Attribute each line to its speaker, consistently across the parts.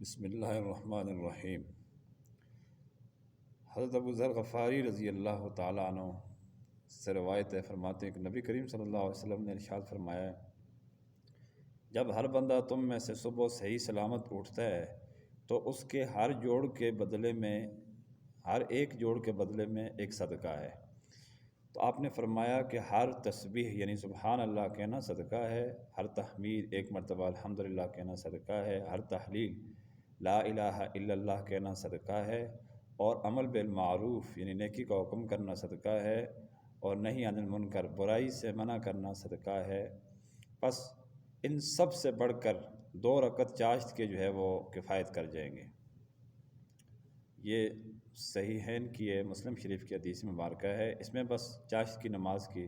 Speaker 1: بسم اللہ الرحمن الرحیم۔ حضرت ابو ذر غفاری رضی اللہ تعالیٰ عنہ سے روایت ہے، فرماتے ہیں کہ نبی کریم صلی اللہ علیہ وسلم نے ارشاد فرمایا ہے، جب ہر بندہ تم میں سے صبح صحیح سلامت اٹھتا ہے تو اس کے ہر ایک جوڑ کے بدلے میں ایک صدقہ ہے۔ تو آپ نے فرمایا کہ ہر تسبیح یعنی سبحان اللہ کہنا صدقہ ہے، ہر تحمید ایک مرتبہ الحمدللہ کہنا صدقہ ہے، ہر تحلیل لا الہ الا اللہ کہنا صدقہ ہے، اور عمل بالمعروف یعنی نیکی کا حکم کرنا صدقہ ہے، اور نہی عن المنکر برائی سے منع کرنا صدقہ ہے۔ بس ان سب سے بڑھ کر 2 رکعت چاشت کے وہ کفایت کر جائیں گے۔ یہ صحیحین کی ہے، مسلم شریف کی حدیث مبارکہ ہے۔ اس میں بس چاشت کی نماز کی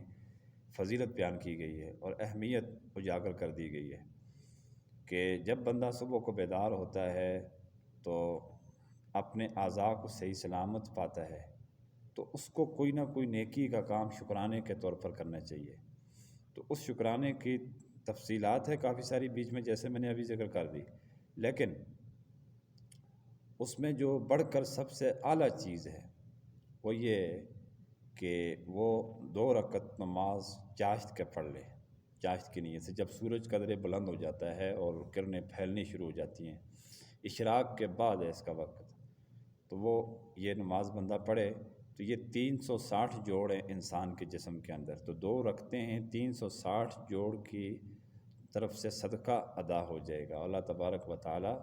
Speaker 1: فضیلت بیان کی گئی ہے اور اہمیت اجاگر کر دی گئی ہے کہ جب بندہ صبح کو بیدار ہوتا ہے تو اپنے اعضاء کو صحیح سلامت پاتا ہے تو اس کو کوئی نہ کوئی نیکی کا کام شکرانے کے طور پر کرنا چاہیے۔ تو اس شکرانے کی تفصیلات ہے کافی ساری بیچ میں، جیسے میں نے ابھی ذکر کر دی، لیکن اس میں جو بڑھ کر سب سے اعلیٰ چیز ہے وہ یہ ہے کہ وہ 2 رکعت نماز چاشت کے پڑھ لے، چاشت کی نیت سے۔ جب سورج قدرے بلند ہو جاتا ہے اور کرنیں پھیلنی شروع ہو جاتی ہیں، اشراق کے بعد ہے اس کا وقت، تو وہ یہ نماز بندہ پڑھے تو یہ 360 جوڑ ہیں انسان کے جسم کے اندر، تو 2 رکعتیں ہیں، 360 جوڑ کی طرف سے صدقہ ادا ہو جائے گا۔ اللہ تبارک و تعالی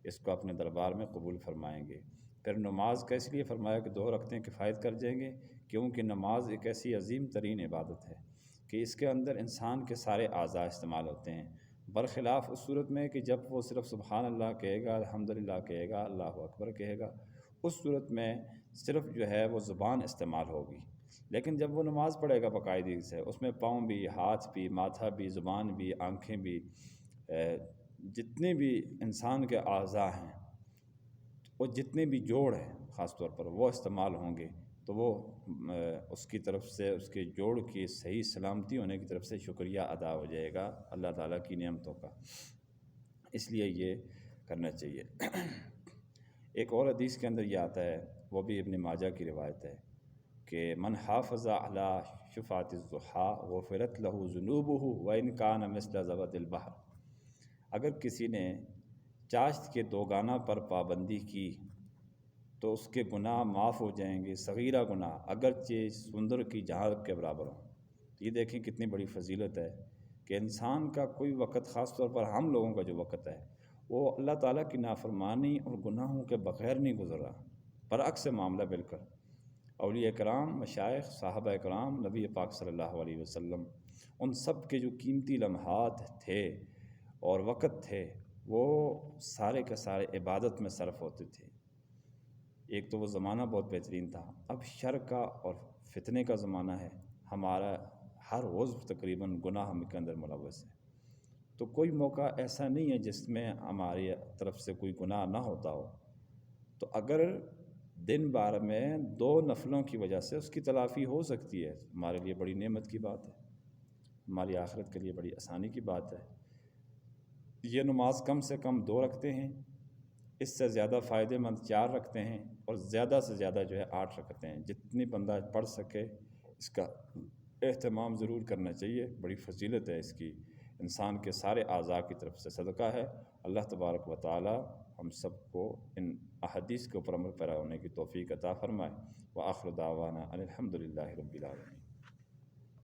Speaker 1: اس کو اپنے دربار میں قبول فرمائیں گے۔ پھر نماز کا اس لیے فرمایا کہ 2 رکعتیں کفایت کر جائیں گے، کیونکہ نماز ایک ایسی عظیم ترین عبادت ہے کہ اس کے اندر انسان کے سارے اعضاء استعمال ہوتے ہیں، برخلاف اس صورت میں کہ جب وہ صرف سبحان اللہ کہے گا، الحمدللہ کہے گا، اللہ اکبر کہے گا، اس صورت میں صرف وہ زبان استعمال ہوگی۔ لیکن جب وہ نماز پڑھے گا باقاعدگی سے، اس میں پاؤں بھی، ہاتھ بھی، ماتھا بھی، زبان بھی، آنکھیں بھی، جتنے بھی انسان کے اعضاء ہیں اور جتنے بھی جوڑ ہیں خاص طور پر وہ استعمال ہوں گے، تو وہ اس کی طرف سے، اس کے جوڑ کی صحیح سلامتی ہونے کی طرف سے شکریہ ادا ہو جائے گا اللہ تعالیٰ کی نعمتوں کا۔ اس لیے یہ کرنا چاہیے۔ ایک اور حدیث کے اندر یہ آتا ہے، وہ بھی ابن ماجہ کی روایت ہے کہ من حافظ علی شفاعۃ الضحیٰ غفرت لہ ذنوبہ وان کان مثل زبد البحر۔ اگر کسی نے چاشت کے 2 گانا پر پابندی کی تو اس کے گناہ معاف ہو جائیں گے، صغیرہ گناہ اگرچہ سمندر کی جھاگ کے برابر ہوں۔ یہ دیکھیں کتنی بڑی فضیلت ہے کہ انسان کا کوئی وقت، خاص طور پر ہم لوگوں کا جو وقت ہے، وہ اللہ تعالیٰ کی نافرمانی اور گناہوں کے بغیر نہیں گزر رہا، برعکس معاملہ بالکل۔ اولیاء کرام، مشائخ، صحابہ کرام، نبی پاک صلی اللہ علیہ وسلم، ان سب کے جو قیمتی لمحات تھے اور وقت تھے وہ سارے کے سارے عبادت میں صرف ہوتے تھے۔ ایک تو وہ زمانہ بہت بہترین تھا، اب شر کا اور فتنے کا زمانہ ہے، ہمارا ہر عضو تقریباً گناہ ہم کے اندر ملوث ہے، تو کوئی موقع ایسا نہیں ہے جس میں ہماری طرف سے کوئی گناہ نہ ہوتا ہو۔ تو اگر دن بار میں 2 نفلوں کی وجہ سے اس کی تلافی ہو سکتی ہے، ہمارے لیے بڑی نعمت کی بات ہے، ہماری آخرت کے لیے بڑی آسانی کی بات ہے۔ یہ نماز کم سے کم 2 رکعتیں ہیں، اس سے زیادہ فائدہ مند 4 رکعتیں ہیں، اور زیادہ سے زیادہ 8 رکعتیں ہیں۔ جتنی بندہ پڑھ سکے اس کا اہتمام ضرور کرنا چاہیے، بڑی فضیلت ہے اس کی، انسان کے سارے اعضاء کی طرف سے صدقہ ہے۔ اللہ تبارک و تعالی ہم سب کو ان احادیث کے اوپر عمل پیرا ہونے کی توفیق عطا فرمائے۔ وآخر دعوانا ان الحمد للہ رب العالمین۔